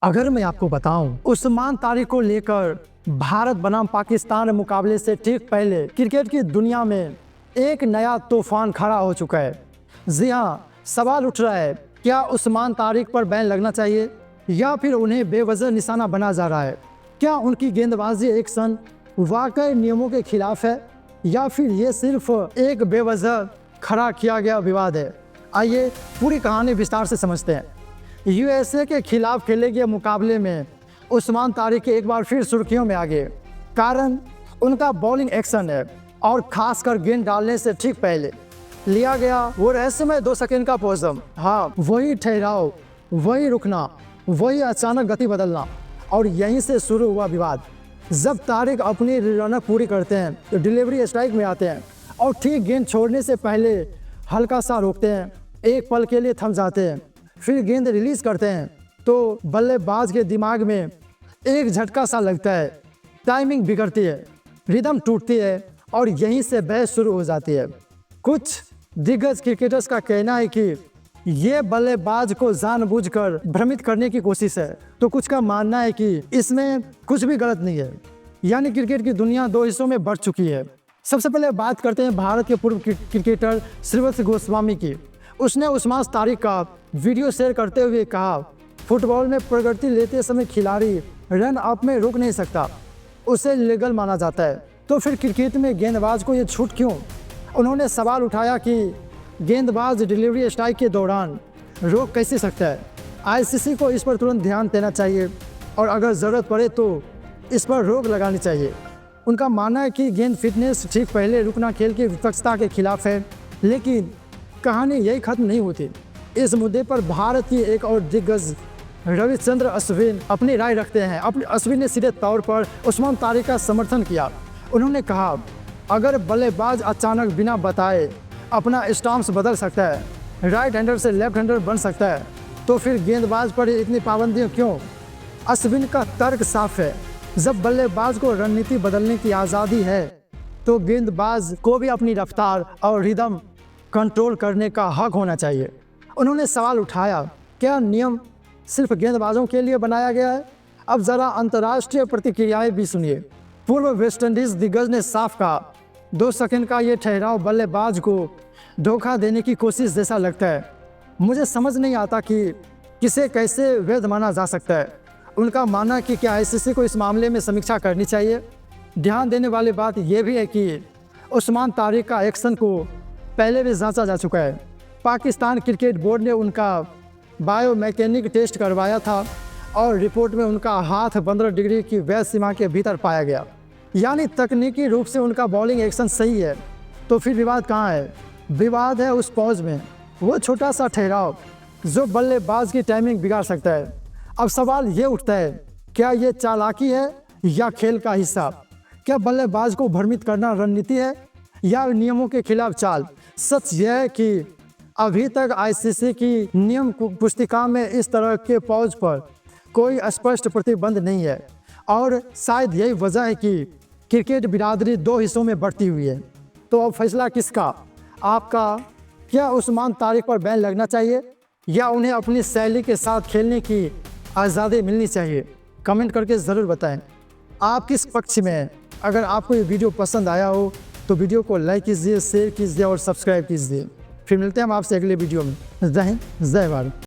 अगर मैं आपको बताऊं, उस्मान तारिक को लेकर भारत बनाम पाकिस्तान मुकाबले से ठीक पहले क्रिकेट की दुनिया में एक नया तूफान खड़ा हो चुका है। जी हाँ, सवाल उठ रहा है, क्या उस्मान तारिक पर बैन लगना चाहिए या फिर उन्हें बेवजह निशाना बना जा रहा है? क्या उनकी गेंदबाजी एक्शन वाकई नियमों के खिलाफ है या फिर ये सिर्फ एक बेवजह खड़ा किया गया विवाद है? आइए पूरी कहानी विस्तार से समझते हैं। यूएसए के खिलाफ खेले गए मुकाबले में उस्मान तारिक एक बार फिर सुर्खियों में आ गए। कारण उनका बॉलिंग एक्शन है और खासकर गेंद डालने से ठीक पहले लिया गया वो रहस्यमय 2 सेकंड का पॉजम। हाँ, वही ठहराव, वही रुकना, वही अचानक गति बदलना, और यहीं से शुरू हुआ विवाद। जब तारिक अपनी रनअप पूरी करते हैं तो डिलीवरी स्ट्राइक में आते हैं और ठीक गेंद छोड़ने से पहले हल्का सा रोकते हैं, एक पल के लिए थम जाते हैं, फिर गेंद रिलीज करते हैं तो बल्लेबाज के दिमाग में एक झटका सा लगता है, टाइमिंग बिगड़ती है, रिदम टूटती है और यहीं से बहस शुरू हो जाती है। कुछ दिग्गज क्रिकेटर्स का कहना है कि ये बल्लेबाज को जानबूझकर भ्रमित करने की कोशिश है, तो कुछ का मानना है कि इसमें कुछ भी गलत नहीं है। यानी क्रिकेट की दुनिया 2 हिस्सों में बढ़ चुकी है। सबसे पहले बात करते हैं भारत के पूर्व क्रिकेटर श्रीवत्स गोस्वामी की। उसने उस्मान तारिक का वीडियो शेयर करते हुए कहा, फुटबॉल में प्रगति लेते समय खिलाड़ी रन अप में रुक नहीं सकता, उसे लीगल माना जाता है, तो फिर क्रिकेट में गेंदबाज को ये छूट क्यों? उन्होंने सवाल उठाया कि गेंदबाज डिलीवरी स्ट्राइक के दौरान रोक कैसे सकता है। आईसीसी को इस पर तुरंत ध्यान देना चाहिए और अगर ज़रूरत पड़े तो इस पर रोक लगानी चाहिए। उनका मानना है कि गेंद फिटनेस ठीक पहले रुकना खेल की विपक्षता के खिलाफ है, लेकिन कहानी यही खत्म नहीं होती। इस मुद्दे पर भारत की एक और दिग्गज रविचंद्र अश्विन अपनी राय रखते हैं। अश्विन ने सीधे तौर पर उस्मान तारिक का समर्थन किया। उन्होंने कहा, अगर बल्लेबाज अचानक बिना बताए अपना स्टांस बदल सकता है, राइट हैंडर से लेफ्ट हैंडर बन सकता है, तो फिर गेंदबाज पर इतनी पाबंदियां क्यों? अश्विन का तर्क साफ है, जब बल्लेबाज को रणनीति बदलने की आज़ादी है तो गेंदबाज को भी अपनी रफ्तार और रिदम कंट्रोल करने का हक होना चाहिए। उन्होंने सवाल उठाया, क्या नियम सिर्फ गेंदबाजों के लिए बनाया गया है? अब ज़रा अंतर्राष्ट्रीय प्रतिक्रियाएं भी सुनिए। पूर्व वेस्टइंडीज दिग्गज ने साफ कहा, 2 सेकंड का ये ठहराव बल्लेबाज को धोखा देने की कोशिश जैसा लगता है। मुझे समझ नहीं आता कि किसे कैसे वैध माना जा सकता है। उनका मानना है कि क्या आईसीसी को इस मामले में समीक्षा करनी चाहिए। ध्यान देने वाली बात यह भी है कि उस्मान तारिक का एक्शन को पहले भी जांचा जा चुका है। पाकिस्तान क्रिकेट बोर्ड ने उनका बायोमैकेनिक टेस्ट करवाया था और रिपोर्ट में उनका हाथ 15 डिग्री की वैध सीमा के भीतर पाया गया। यानी तकनीकी रूप से उनका बॉलिंग एक्शन सही है। तो फिर विवाद कहाँ है? विवाद है उस पॉज में, वो छोटा सा ठहराव जो बल्लेबाज की टाइमिंग बिगाड़ सकता है। अब सवाल ये उठता है, क्या ये चालाकी है या खेल का हिस्सा? क्या बल्लेबाज को भ्रमित करना रणनीति है या नियमों के खिलाफ चाल? सच यह है कि अभी तक आईसीसी की नियम पुस्तिका में इस तरह के पॉज पर कोई स्पष्ट प्रतिबंध नहीं है, और शायद यही वजह है कि क्रिकेट बिरादरी 2 हिस्सों में बढ़ती हुई है। तो अब फैसला किसका? आपका? क्या उस्मान तारिक पर बैन लगना चाहिए या उन्हें अपनी शैली के साथ खेलने की आज़ादी मिलनी चाहिए? कमेंट करके ज़रूर बताएं आप किस पक्ष में हैं। अगर आपको ये वीडियो पसंद आया हो तो वीडियो को लाइक कीजिए, शेयर कीजिए और सब्सक्राइब कीजिए। फिर मिलते हैं हम आपसे अगले वीडियो में। जय हिंद, जय भारत।